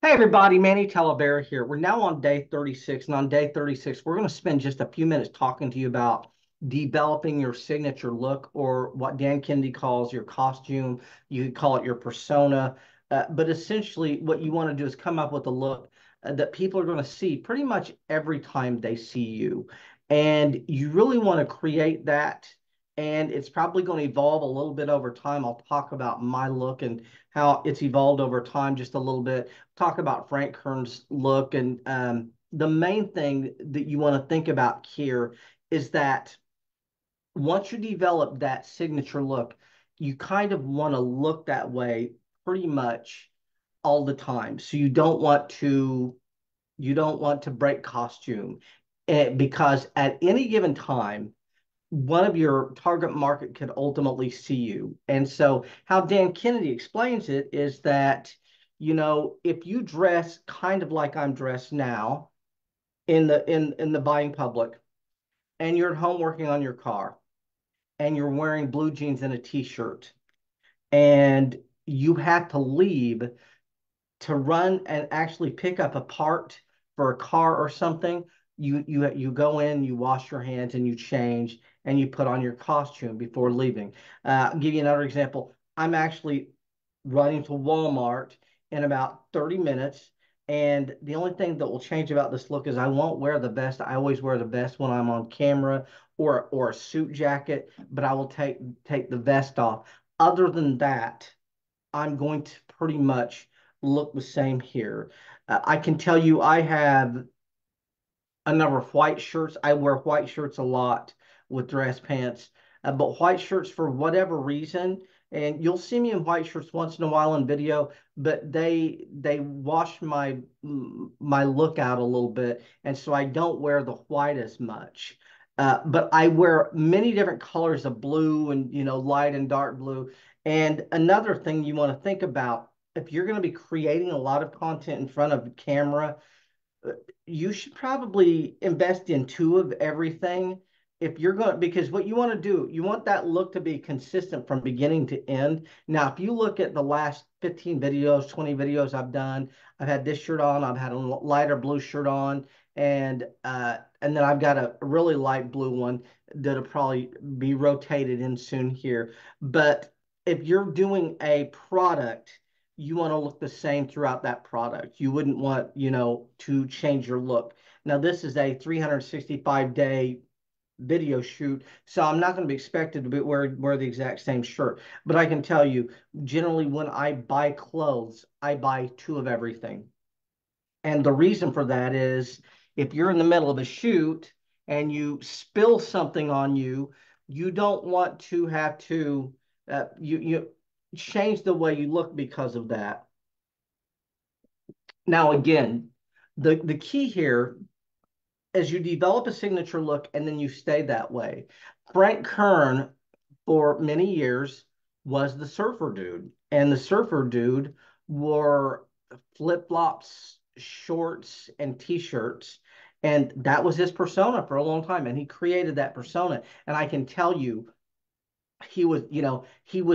Hey everybody, Manny Talavera here. We're now on day 36, and on day 36, we're going to spend just a few minutes talking to you about developing your signature look, or what Dan Kennedy calls your costume. You could call it your persona. But essentially, what you want to do is come up with a look that people are going to see pretty much every time they see you. And you really want to create that. And it's probably going to evolve a little bit over time. I'll talk about my look and how it's evolved over time just a little bit, talk about Frank Kern's look. And the main thing that you want to think about here is that once you develop that signature look, you kind of want to look that way pretty much all the time. So you don't want to break costume, because at any given time one of your target market could ultimately see you. And so how Dan Kennedy explains it is that, if you dress kind of like I'm dressed now in the buying public, and you're at home working on your car, and you're wearing blue jeans and a t-shirt, and you have to leave to run and actually pick up a part for a car or something, you go in, you wash your hands, and you change, and you put on your costume before leaving. I'll give you another example. I'm actually running to Walmart in about 30 minutes. And the only thing that will change about this look is I won't wear the vest. I always wear the vest when I'm on camera, or a suit jacket, but I will take the vest off. Other than that, I'm going to pretty much look the same here. I can tell you I have a number of white shirts. I wear white shirts a lot with dress pants, but white shirts for whatever reason, and you'll see me in white shirts once in a while in video, but they wash my look out a little bit, and so I don't wear the white as much. But I wear many different colors of blue, and light and dark blue. And another thing you want to think about, if you're going to be creating a lot of content in front of the camera, you should probably invest in two of everything. If you're going, because what you want to do, you want that look to be consistent from beginning to end. Now, if you look at the last 15 videos, 20 videos I've done, I've had this shirt on, I've had a lighter blue shirt on, and then I've got a really light blue one that'll probably be rotated in soon here. But if you're doing a product, you want to look the same throughout that product. You wouldn't want, to change your look. Now, this is a 365-day video shoot, so I'm not going to be expected to wear the exact same shirt. But I can tell you, generally, when I buy clothes, I buy two of everything. And the reason for that is, if you're in the middle of a shoot and you spill something on you, you don't want to have to you change the way you look because of that. Now, again, the key here is you develop a signature look and then you stay that way. Frank Kern, for many years, was the surfer dude, and the surfer dude wore flip-flops, shorts, and t-shirts. And that was his persona for a long time. And he created that persona. And I can tell you, he was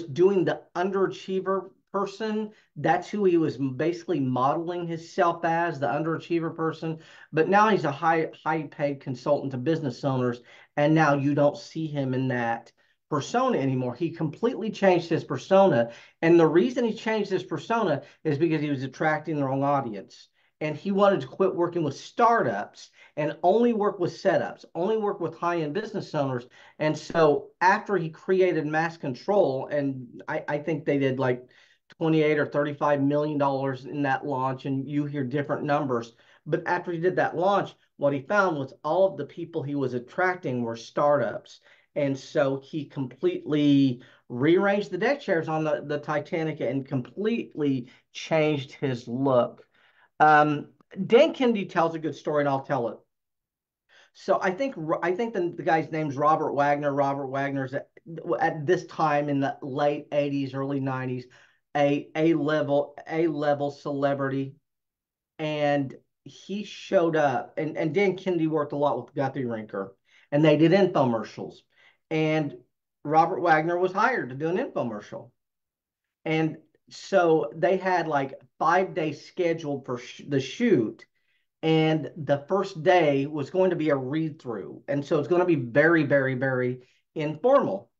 doing the underachiever person. That's who he was basically modeling himself as, the underachiever person. But now he's a high paid consultant to business owners, and now you don't see him in that persona anymore. He completely changed his persona, and the reason he changed his persona is because he was attracting the wrong audience. And he wanted to quit working with startups and only work with setups, only work with high-end business owners. And so after he created Mass Control, and I think they did like 28 or $35 million in that launch, and you hear different numbers. But after he did that launch, what he found was all of the people he was attracting were startups. And so he completely rearranged the deck chairs on the Titanic and completely changed his look. Um, Dan Kennedy tells a good story, and I'll tell it. So I think the guy's name's Robert Wagner. Robert Wagner's at this time in the late 80s, early 90s, a level celebrity. And he showed up, and Dan Kennedy worked a lot with Guthrie Rinker, and they did infomercials. And Robert Wagner was hired to do an infomercial. And so they had like 5 days scheduled for the shoot, and the first day was going to be a read through, and so it's going to be very, very, very informal.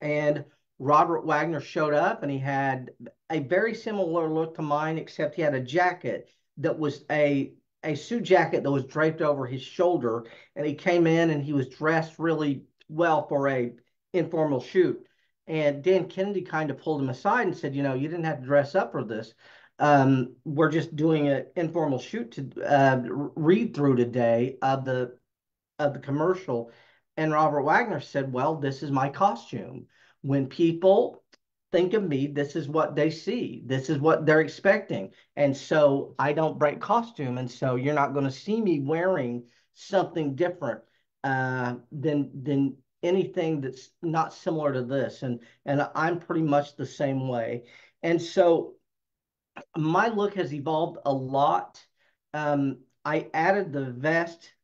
And Robert Wagner showed up, and he had a very similar look to mine, except he had a jacket that was a suit jacket that was draped over his shoulder, and he came in and he was dressed really well for a informal shoot. And Dan Kennedy kind of pulled him aside and said, you didn't have to dress up for this. We're just doing an informal shoot to read through today of the commercial. And Robert Wagner said, well, this is my costume. When people think of me, this is what they see. This is what they're expecting. And so I don't break costume. And so you're not going to see me wearing something different than anything that's not similar to this. And I'm pretty much the same way. And so my look has evolved a lot. I added the vest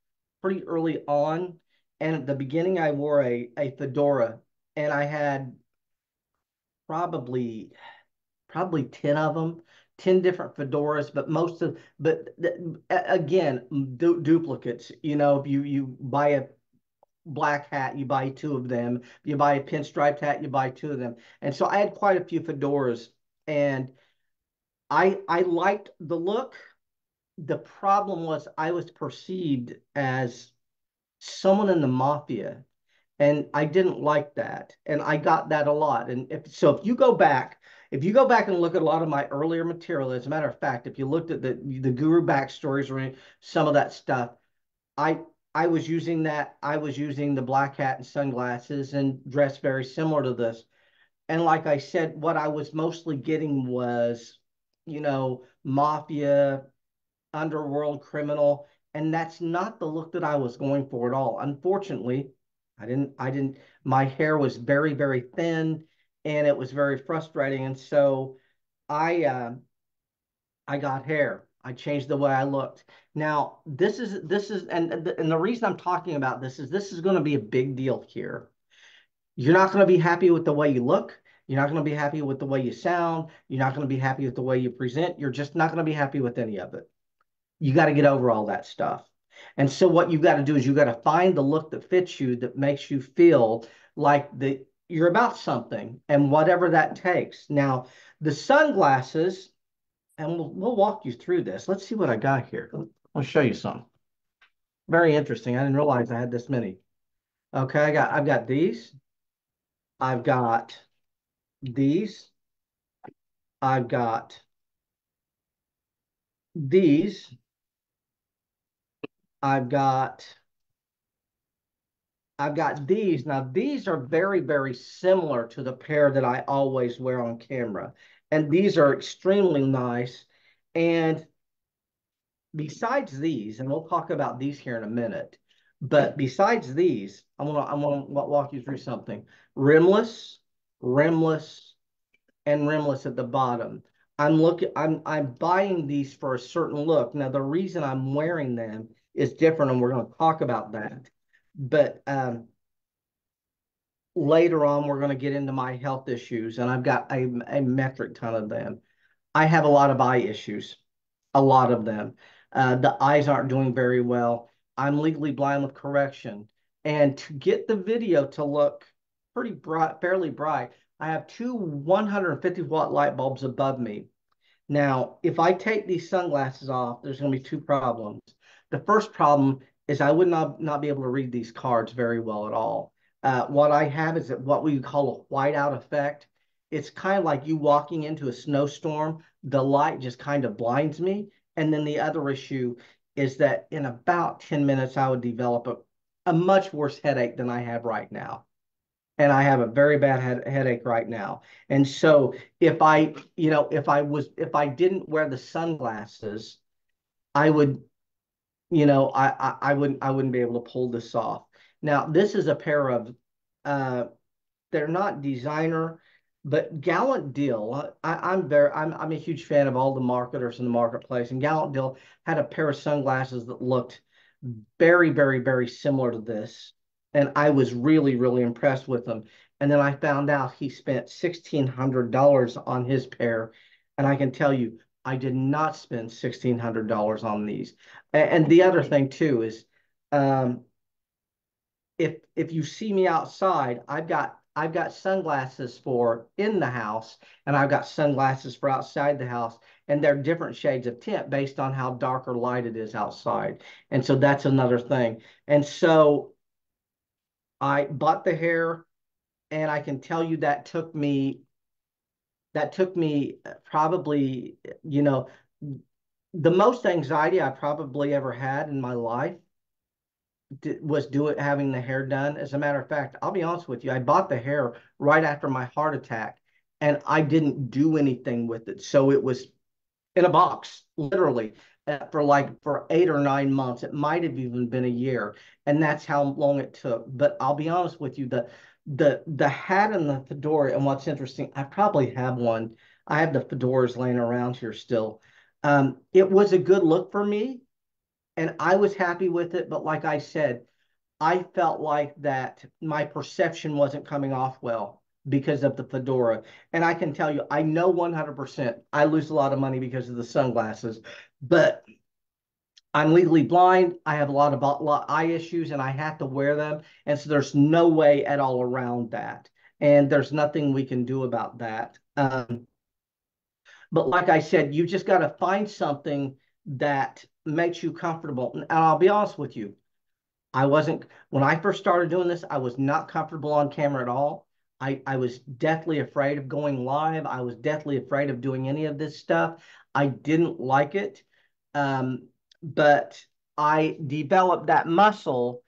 pretty early on, and at the beginning, I wore a fedora, and I had probably probably 10 of them, 10 different fedoras, but again, duplicates. If you buy a black hat, you buy two of them. If you buy a pinstriped hat, you buy two of them. And so I had quite a few fedoras, and I liked the look. The problem was I was perceived as someone in the mafia, and I didn't like that, and I got that a lot. And if you go back and look at a lot of my earlier material, as a matter of fact, if you looked at the guru backstories or some of that stuff, I I was using that. I was using the black hat and sunglasses and dressed very similar to this. And like I said, what I was mostly getting was, mafia, underworld criminal, and that's not the look that I was going for at all. Unfortunately, I didn't my hair was very, very thin, and it was very frustrating. And so I I got hair. I changed the way I looked. Now, this is and the reason I'm talking about this is going to be a big deal here. You're not going to be happy with the way you look. You're not going to be happy with the way you sound. You're not going to be happy with the way you present. You're just not going to be happy with any of it. You got to get over all that stuff. And so what you've got to do is you got to find the look that fits you, that makes you feel like you're about something, and whatever that takes. Now, the sunglasses, and we'll walk you through this. Let's see what I got here. I'll show you some. Very interesting. I didn't realize I had this many. Okay, I've got these. I've got these. I've got these. I've got I've got these. Now, these are very, very similar to the pair that I always wear on camera. And these are extremely nice. And besides these, and we'll talk about these here in a minute, but besides these, I want to walk you through something. Rimless, rimless, and rimless at the bottom. I'm buying these for a certain look. Now, the reason I'm wearing them is different, and we're going to talk about that. But later on, we're going to get into my health issues, and I've got a metric ton of them. I have a lot of eye issues, a lot of them. The eyes aren't doing very well. I'm legally blind with correction. And to get the video to look pretty bright, fairly bright, I have two 150-watt light bulbs above me. Now, if I take these sunglasses off, there's going to be two problems. The first problem is I would not be able to read these cards very well at all. What I have is what we call a whiteout effect. It's kind of like you walking into a snowstorm. The light just kind of blinds me. And then the other issue is that in about 10 minutes, I would develop a much worse headache than I have right now. And I have a very bad headache right now. And so if I didn't wear the sunglasses, I would, I wouldn't be able to pull this off. Now, this is a pair of uh they're not designer, but Gallant Deal. I'm a huge fan of all the marketers in the marketplace, and Gallant Deal had a pair of sunglasses that looked very, very, very similar to this, and I was really, really impressed with them. And then I found out he spent $1,600 on his pair. And I can tell you, I did not spend $1,600 on these. And the other thing too is, um, if you see me outside, I've got sunglasses for in the house, and I've got sunglasses for outside the house, and they're different shades of tint based on how dark or light it is outside. And so that's another thing. And so I bought the hair, and I can tell you that took me probably, you know, the most anxiety I probably ever had in my life was having the hair done. As a matter of fact, I'll be honest with you, I bought the hair right after my heart attack, and I didn't do anything with it. So it was in a box, literally, for 8 or 9 months. It might have even been a year, and that's how long it took. But I'll be honest with you, the hat and the fedora, and what's interesting, I probably have one. I have the fedoras laying around here still. It was a good look for me, and I was happy with it. But like I said, I felt like that my perception wasn't coming off well because of the fedora. And I can tell you, I know 100% I lose a lot of money because of the sunglasses, but I'm legally blind. I have a lot eye issues, and I have to wear them. And so there's no way at all around that. And there's nothing we can do about that. But like I said, you just got to find something that makes you comfortable. And I'll be honest with you, I wasn't, when I first started doing this, I was not comfortable on camera at all. I was deathly afraid of going live. I was deathly afraid of doing any of this stuff. I didn't like it. Um, but I developed that muscle,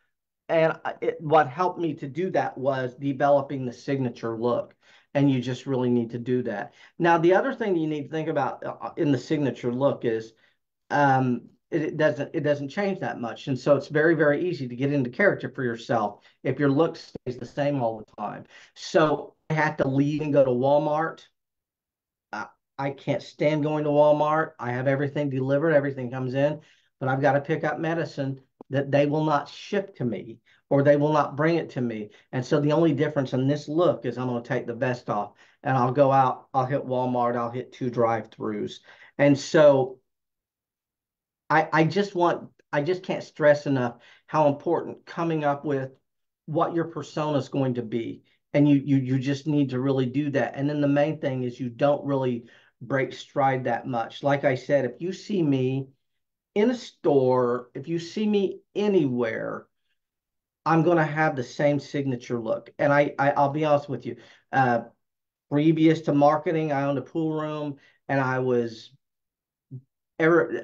and what helped me to do that was developing the signature look. And you just really need to do that. Now, the other thing you need to think about in the signature look is, it doesn't change that much, and so it's very, very easy to get into character for yourself if your look stays the same all the time. So I had to leave and go to Walmart. I, I can't stand going to Walmart. I have everything delivered, everything comes in, but I've got to pick up medicine that they will not ship to me, or they will not bring it to me. And so the only difference in this look is I'm going to take the vest off, and I'll go out, I'll hit Walmart, I'll hit two drive-throughs. And so I just can't stress enough how important coming up with what your persona is going to be. And you just need to really do that. And then the main thing is you don't really break stride that much. Like I said, if you see me in a store, if you see me anywhere, I'm going to have the same signature look. And I'll be honest with you. Uh, Previous to marketing, I owned a pool room, and I was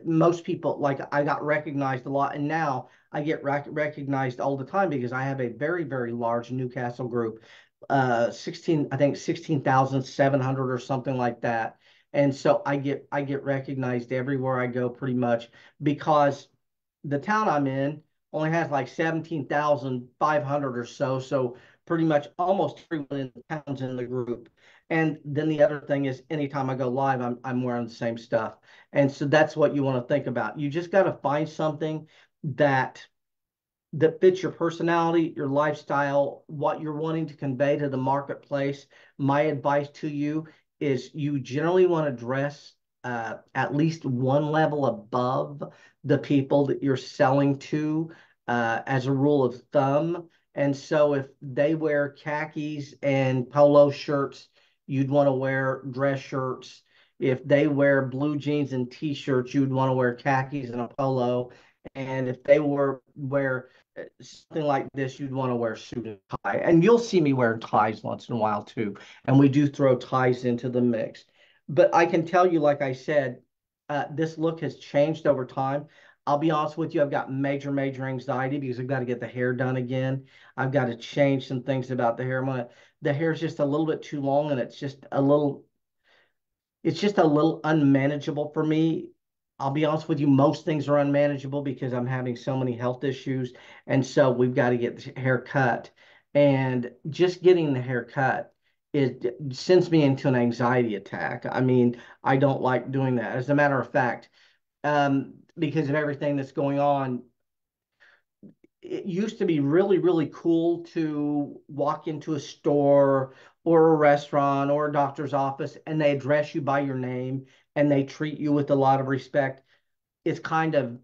most people, like, I got recognized a lot, and now I get recognized all the time because I have a very, very large Newcastle group, 16, I think 16,700 or something like that. And so I get recognized everywhere I go pretty much, because the town I'm in only has like 17,500 or so. So pretty much almost everyone in the town's in the group. And then the other thing is, anytime I go live, I'm wearing the same stuff. And so that's what you want to think about. You just got to find something that fits your personality, your lifestyle, what you're wanting to convey to the marketplace. My advice to you is you generally want to dress at least one level above the people that you're selling to, as a rule of thumb. And so if they wear khakis and polo shirts, you'd want to wear dress shirts. If they wear blue jeans and t-shirts, you'd want to wear khakis and a polo. And if they wear something like this, you'd want to wear a suit and tie. And you'll see me wear ties once in a while too. And we do throw ties into the mix. But I can tell you, like I said, this look has changed over time. I'll be honest with you, I've got major, major anxiety because I've got to get the hair done again. I've got to change some things about the hair. The hair's just a little bit too long, and it's just a little unmanageable for me. I'll be honest with you, most things are unmanageable because I'm having so many health issues. And so we've got to get the hair cut. And just getting the hair cut, it sends me into an anxiety attack. I mean, I don't like doing that. As a matter of fact, because of everything that's going on, it used to be really, really cool to walk into a store or a restaurant or a doctor's office and they address you by your name and they treat you with a lot of respect. It's kind of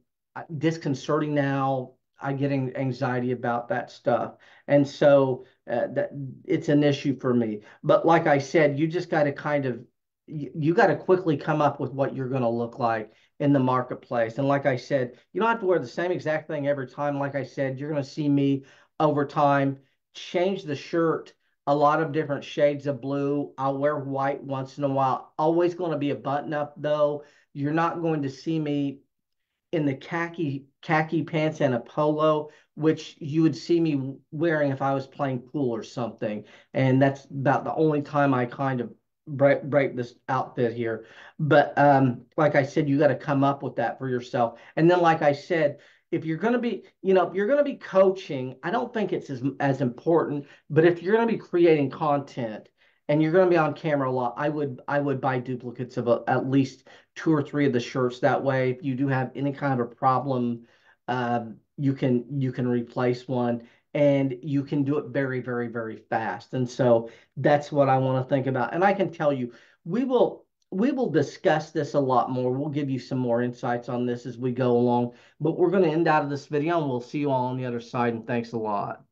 disconcerting now. I get anxiety about that stuff. And so that it's an issue for me. But like I said, you just got to kind of you got to quickly come up with what you're going to look like in the marketplace. And like I said, you don't have to wear the same exact thing every time. Like I said, you're going to see me over time change the shirt a lot of different shades of blue. I'll wear white once in a while. Always going to be a button up though. You're not going to see me in the khaki pants and a polo, which you would see me wearing if I was playing pool or something. And that's about the only time I kind of break this outfit here. But like I said, you got to come up with that for yourself. And then, like I said, if you're going to be, if you're going to be coaching, I don't think it's as important. But if you're going to be creating content and you're going to be on camera a lot, I would buy duplicates of at least two or three of the shirts. That way, if you do have any kind of a problem, you can replace one, and you can do it very, very, very fast. And so that's what I want to think about. And I can tell you, we will discuss this a lot more. We'll give you some more insights on this as we go along. But we're going to end out of this video, and we'll see you all on the other side. And thanks a lot.